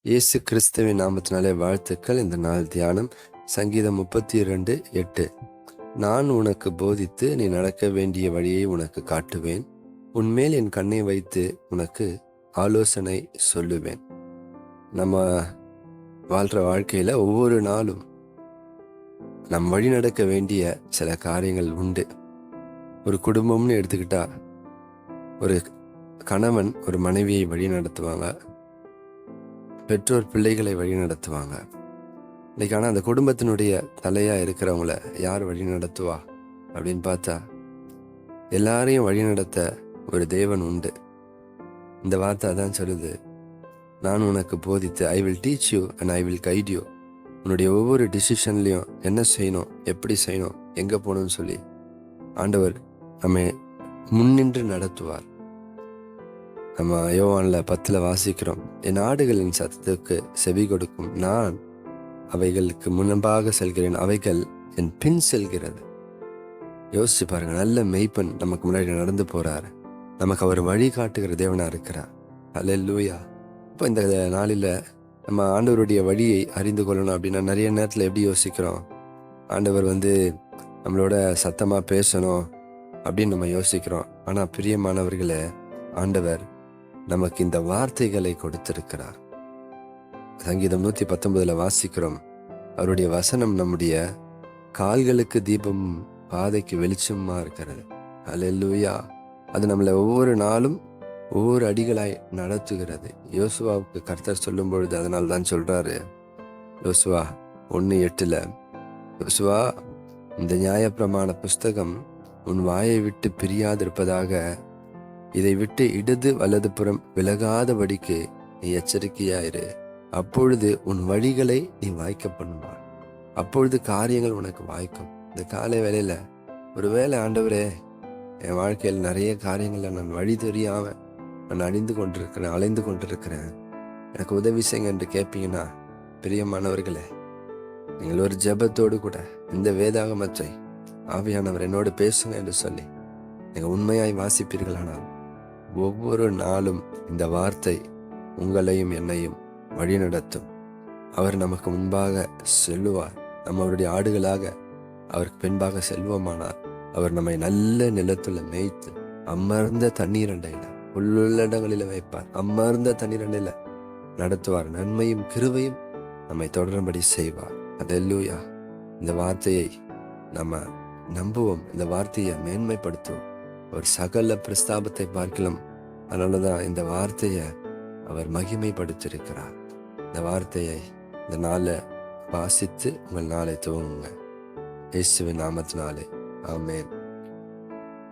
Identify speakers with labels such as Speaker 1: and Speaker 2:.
Speaker 1: இயேசு கிறிஸ்துவின் நாமத்தினாலே வாழ்த்துக்கள். இந்த நாள் தியானம் சங்கீதம் 32:8. நான் உனக்கு போதித்து நீ நடக்க வேண்டிய வழியை உனக்கு காட்டுவேன். உன்மேல் என் கண்ணை வைத்து உனக்கு ஆலோசனை சொல்லுவேன். நம்ம வாழ்கிற வாழ்க்கையில் ஒவ்வொரு நாளும் நம் வழி நடக்க வேண்டிய சில காரியங்கள் உண்டு. ஒரு குடும்பம்னு எடுத்துக்கிட்டா, ஒரு கணவன் ஒரு மனைவியை வழி நடத்துவாங்க, பெற்றோர் பிள்ளைகளை வழி நடத்துவாங்க. இன்னைக்கு ஆனால் அந்த குடும்பத்தினுடைய தலையாக இருக்கிறவங்கள யார் வழி நடத்துவா அப்படின்னு பார்த்தா, எல்லாரையும் வழி நடத்த ஒரு தேவன் உண்டு. இந்த வார்த்தை தான் சொல்லுது, நான் உனக்கு போதித்து, I will teach you and I will guide you. உன்னுடைய ஒவ்வொரு டிசிஷன்லையும் என்ன செய்யணும், எப்படி செய்யணும், எங்கே போகணும்னு சொல்லி ஆண்டவர் நம்ம முன்னின்று நடத்துவார். நம்ம யோவான்ல 10 வாசிக்கிறோம், என் ஆடுகளின் சத்தத்துக்கு செவி கொடுக்கும், நான் அவைகளுக்கு முன்பாக செல்கிறேன், அவைகள் என் பின் செல்கிறது. யோசிச்சு பாருங்க, நல்ல மெய்ப்பன் நமக்கு முன்னாடி நடந்து போறாரு, நமக்கு அவர் வழி காட்டுகிற தேவனா இருக்கிறார். அல்லேலூயா. இப்போ இந்த நாளில் நம்ம ஆண்டவருடைய வழியை அறிந்து கொள்ளணும் அப்படின்னா, நிறைய நேரத்தில் எப்படி யோசிக்கிறோம், ஆண்டவர் நம்மளோட சத்தமாக பேசணும் அப்படின்னு நம்ம யோசிக்கிறோம். ஆனால் பிரியமானவர்களே, ஆண்டவர் நமக்கு இந்த வார்த்தைகளை கொடுத்திருக்கிறார். சங்கீதம் 119 வாசிக்கிறோம், அவருடைய வசனம் நம்முடைய கால்களுக்கு தீபம், பாதைக்கு வெளிச்சமா இருக்கிறது. அல்லேலூயா. அது நம்மளை ஒவ்வொரு நாளும் ஒவ்வொரு அடிகளாய் நடத்துகிறது. யோசுவாவுக்கு கர்த்தர் சொல்லும் பொழுது அதனால் தான் சொல்றாரு, யோசுவா 1:8, யோசுவா, இந்த நியாயப்பிரமாண புஸ்தகம் உன் வாயை விட்டு பிரியாதிருப்பதாக, இதை விட்டு இடது வலதுபுறம் விலகாதபடிக்கு நீ எச்சரிக்கையாயிரு. அப்பொழுது உன் வழிகளை நீ வாய்க்க பண்ணுவார். அப்பொழுது காரியங்கள் உனக்கு வாய்க்கும். இந்த காலை வேளையில் ஒருவேளை, ஆண்டவரே, என் வாழ்க்கையில் நிறைய காரியங்களில் நான் வழி தெரியாம நான் அலைந்து கொண்டிருக்கிறேன், எனக்கு உதவி செய்யுங்க என்று கேட்பீங்கன்னா, பிரியமானவர்களே, நீங்கள் ஒரு ஜெபத்தோடு கூட இந்த வேதாகமத்தை ஆவியானவர் என்னோடு பேசுங்க என்று சொல்லி நீங்கள் உண்மையாய் வாசிப்பீர்களானால், ஒவ்வொரு நாளும் இந்த வார்த்தை உங்களையும் என்னையும் வழி நடத்தும். அவர் நமக்கு முன்பாக செல்லுவார். நம்ம அவருடைய ஆடுகளாக அவருக்கு பின்பாக செல்வோமானார், அவர் நம்மை நல்ல நிலத்துல மேய்த்து அமர்ந்த தண்ணீரண்டையில, உள்ளுள்ள இடங்களில வைப்பார். அமர்ந்த தண்ணீரண்டையில நடத்துவார். நன்மையும் கிருபையும் நம்மை தொடரும்படி செய்வார். அல்லேலூயா. இந்த வார்த்தையை நம்ம நம்புவோம், இந்த வார்த்தையை மேன்மைப்படுத்துவோம். ஒரு சகல பிரஸ்தாபத்தை பார்க்கலாம். அதனாலதான் இந்த வார்த்தையை அவர் மகிமைப்படுத்தியிருக்கிறார். இந்த வார்த்தையை இந்த நாளை வாசித்து உங்கள் நாளை துவங்குங்க. இயேசுவின் நாமத்தினாலே, ஆமென்.